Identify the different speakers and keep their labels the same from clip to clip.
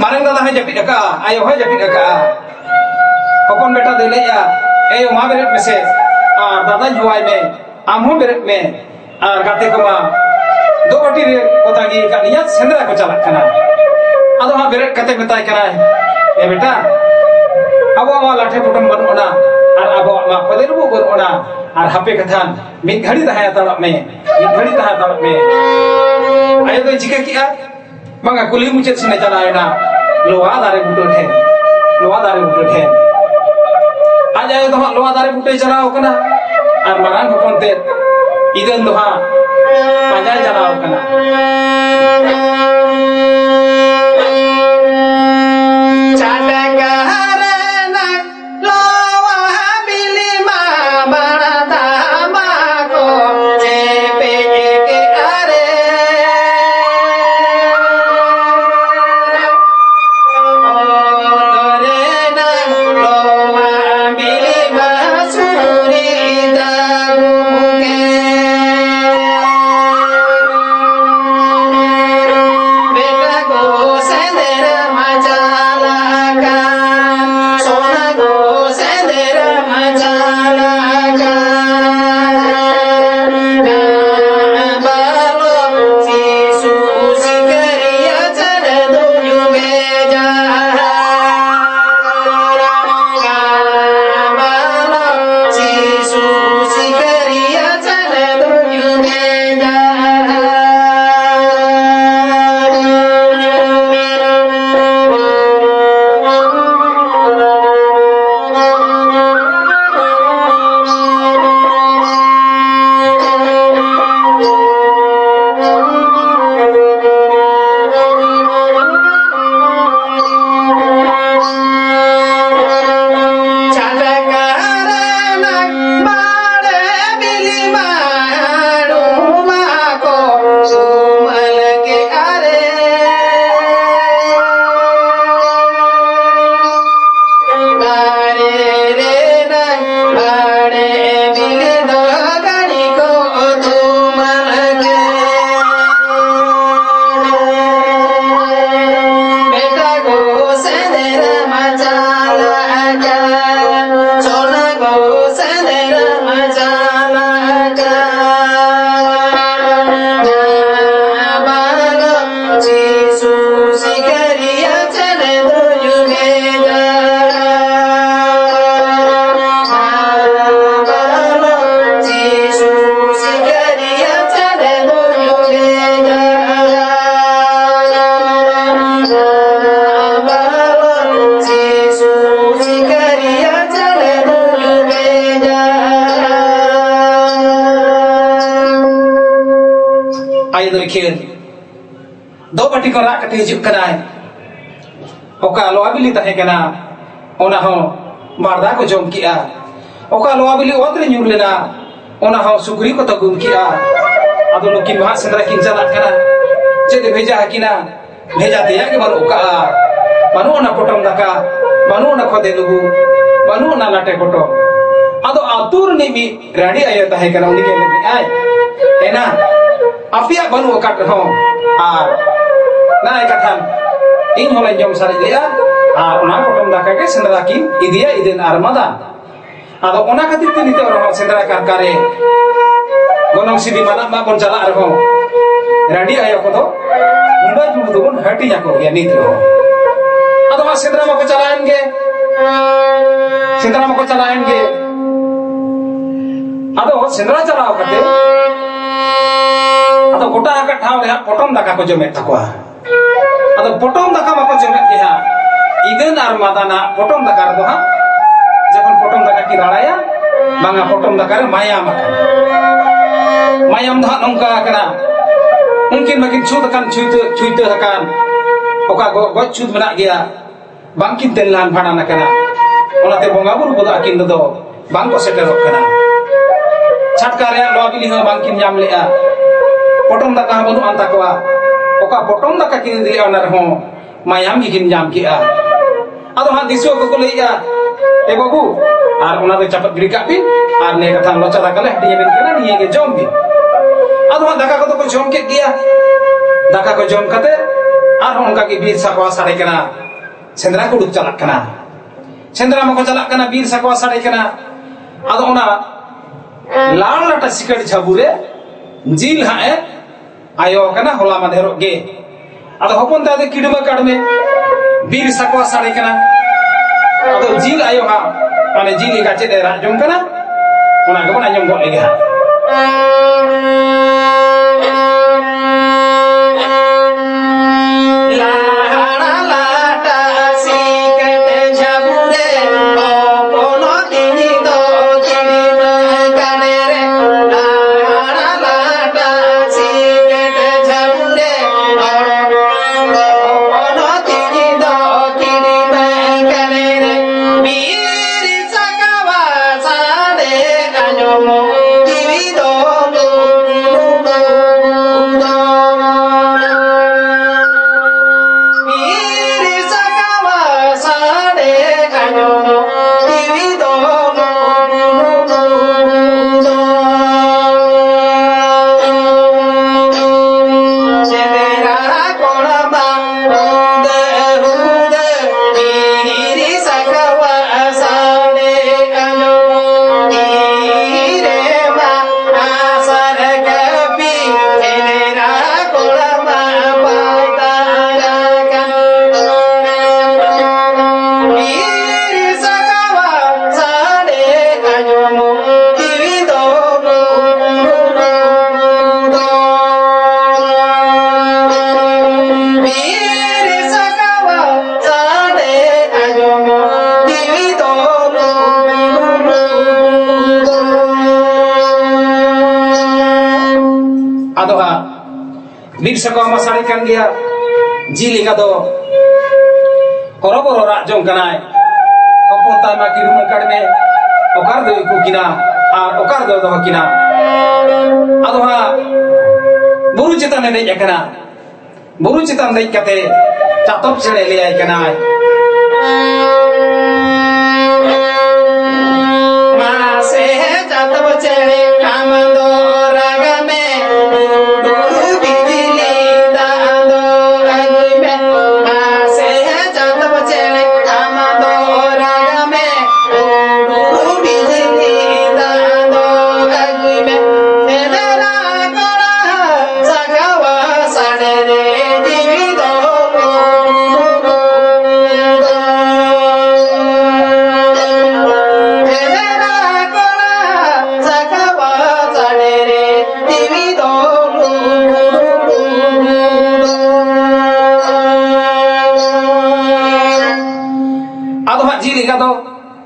Speaker 1: marang dada hai japit aka ayo hai japit aka hopon beta doi leya ayo ma beret mese ar dada juai me amho beret me ar gate ko ma do bati re kota gi ka niya sendra ko chalak kana ado ha beret kate metai kana e beta abo ma lathe putam ban ona ar abo ma khoder bu bor ona ar hape kathan mid ghadi tahaya talak me ayo doi jika kia banga kuli mucet sine jalaena loa dare buto the aja ayo doha loa dare buto jalao kana ar marang hopon te idan doha panjai jalao kana do bati ko rak kate hijuk kanai oka loa bili tahe kana ona ho barda ko jom kia oka loa bili otre nyur lena ona ho sugri ko tagum kia ado nukin ma sendra kin jalak kana jede bheja hakina bheja teya ke baru oka manu ona potom daka manu ona khode lugu manu ona late potom ado atur ni mi radi ayo tahe kana uni ke lagi ai ena apia banu okat ho nah ikatan ing holai jom sari dia ona potom daka ke sendra kin idia iden armada ado ona khatir te nite orang sendra karkare gonong sidi mana ma bon jala arho radi ayo ko do unda jubu dubun hati jako ya nit lo ado ma sendra ma ko chalaenge ado sendra chalao kate ado gota ka thau reha potom daka ko jomet takwa ado potom daka ma ko jomet ke ha iden armadana potom daka do ha যখন potom daka ki ralaya banga potom daka re mayam dah nongka kana mungkin makin chut akan chuite akan oka goj chut menak gea bangkin telan bhanana kana onate bonga buru bodo akin do bang ko seterok kana chatka re lo bili ha bangkin nyam lea potom daka bonu antakwa oka potom daka ki di onar ho mayam gi kin nyam ki a ado ha disyo ko leia e babu ar ona do chapat giri kapin ar ne kathan locha dakale hadiya bin kana niye ge jom bi ado ha daka ko jom ke dia daka ko jom kate arhon ka ki bir sakwa sare kana sendra ko duk chalak kana sendra ma ko chalak kana bir sakwa sare kana ado ona laal lata sikar jhabure jil hae ayo kana hola madhero ge ado hopon ta de kiduma kadme bir sakwa sare kana ado jil ayo ha mane jil ga che de ra jom kana ona ga bana nyom go lege ha bir sakwa ma sare kan dia jili ka do horoboro ra jong kanai hopon ta ma ki rum kadme okar do ku kina ar okar do kina ado ha buru chitan ne dei kana buru chitan dei kate chatop chele le ai kanai ma se chatop chele kamando ragame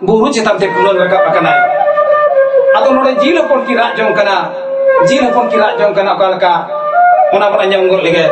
Speaker 1: buru chitam te kulon rakap akana ado node jil hopon ki ra jong kana jil hopon ki ra jong kana kalka ona bana nyam gol lege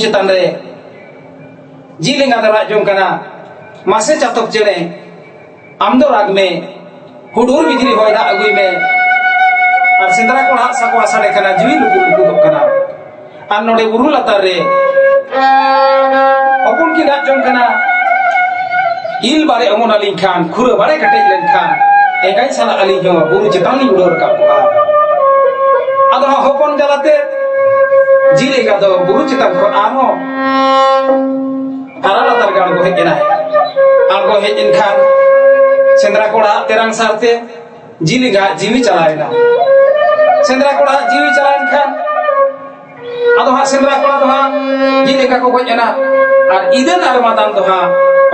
Speaker 1: चितान रे जिलिंगा दरा जों कना मासे चातक चेने आमदो राग में हुडूर बिजली होय दा अगुई में और सिंदरा कोड़ा सकवा साडे कना जीवी लुकु लुकु दो कना आर नोडे बुरु लतार रे हपुन की दा जों कना इल बारे अमोन अलिं खान खुरे बारे कटे लेन खान एकाई साला अलिं जो बुरु चितान नि उडोर का आदो हपुन जलाते जिले का दो बुरु चितान को आनो आराला तरगाड़ को हेजना है आगो हेजन खान सेंद्रा कोड़ा तेरंग सारते जिले का जीवी चलाएना सेंद्रा कोड़ा जीवी चलाएन खान आदो हा सेंद्रा कोड़ा तो हा जिले का को हेजना और इधन आरमादान तो हा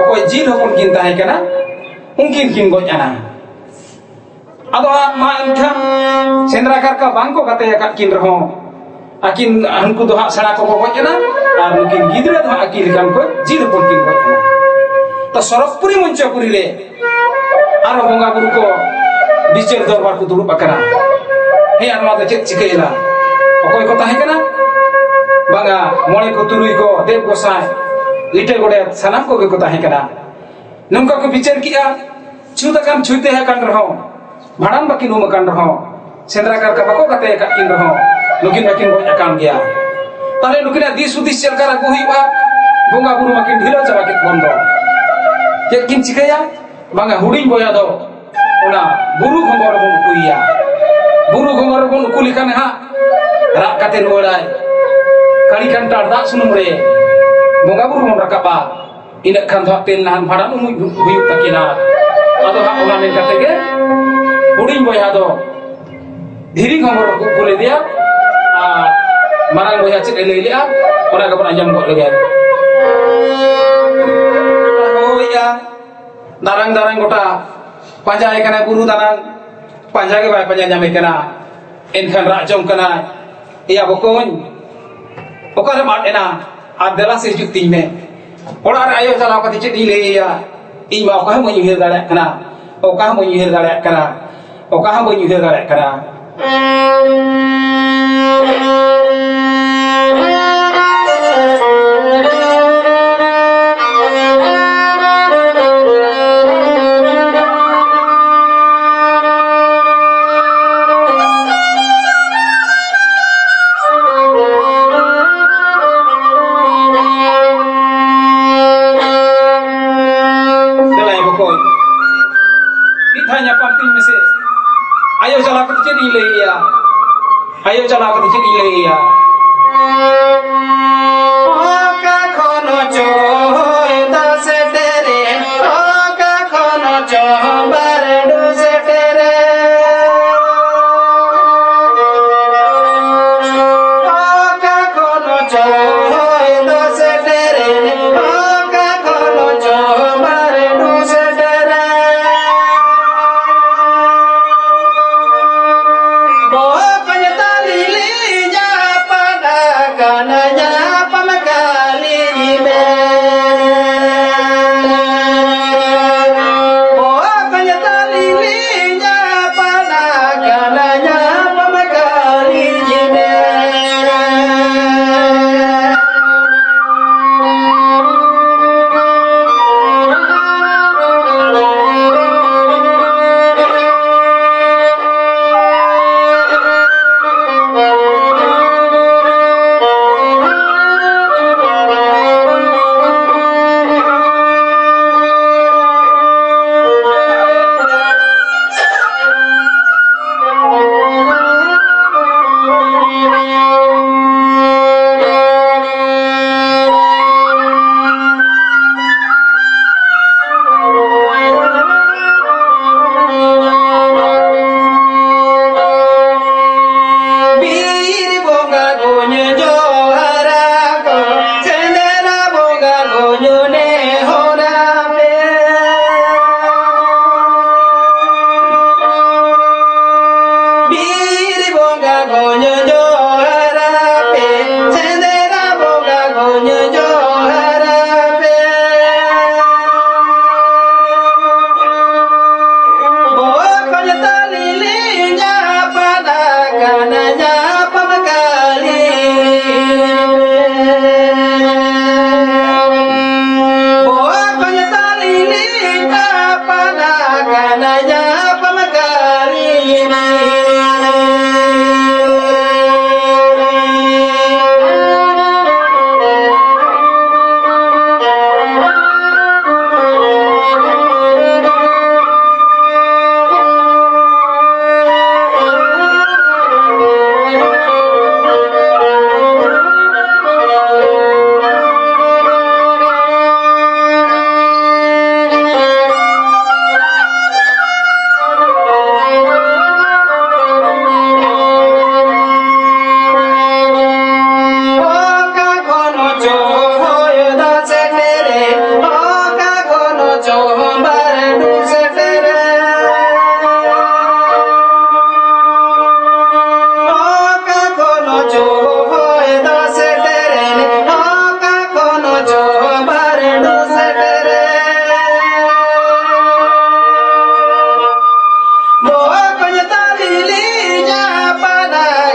Speaker 1: अकोय जिल हपुन किंता है कना ungkin kin goj ana ado ma inkam sendra karka bangko kate ya kin reho akin hanku do hak sara ko goj ana ar mungkin gidra do akil kan ko jid pon kin goj ana to sorokpuri muncapuri le aro bonga guru ko bicer dorbar ku dulu akana he ar ma do cek cikeila okoy ko tahe kana banga mole ko turui ko dev gosai ite gode sanam ko ko tahe kana nungka ko bicer kia chuta kan chute ha kan raho bhadan bakin um kan raho sendra kar ka bako kate ka kin raho nukin bakin goj akan gya tale nukina disudis selkar agu hiwa bonga guru makin dhilo chabakin bondo cek kin cikaya banga huding boya do ona guru khongor bon kuiya guru khongor bon kulikan ha rak kate norai kali kan tarda sunum re bonga guru mon rakaba ina kan thak ten nahan bhadan huyuk takina ado ha ona men kate ge huding boya do dhiri khongor kule dia marang boya cek elelia ona ga anjam go lege ya darang-darang gota panjai kana guru darang panjai ke bai panjai nyame kana enkan rajong kana iya bokon okare mat ena adela se jukti me orar ayo jala kati chet ile ya ima okah mo nyihir dale kana okah mo nyihir dale kana okah mo nyihir dale kana ayo chala ka tiche ile ya oka khono cho da se tere oka khono cho bar do se tere oka khono cho do se tere oka khono cho bar do se tere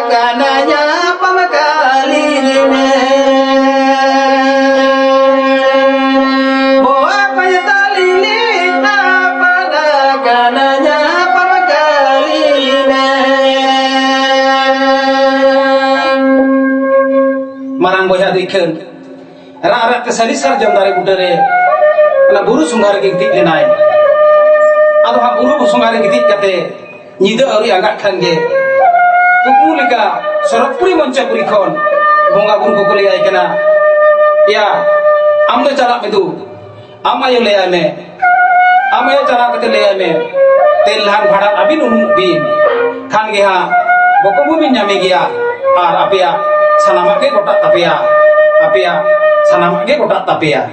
Speaker 1: kananya pamakaline boa payatalili pada kananya pamakaline marang boya diken ra kesari sarjam dari budare na buru sungar gitik lenai ado ha buru sungar gitik kate nyida ari angkat khange kukulika sorokpuri moncapuri khon bonga buru kukuli ai kana ya amdo chala medu amayo le ame amayo chala kate le ame telhan bhadat abin bin khange ha bokobu bin nyame gya ar apia sanamake gotak tapia apia sanamake gotak tapia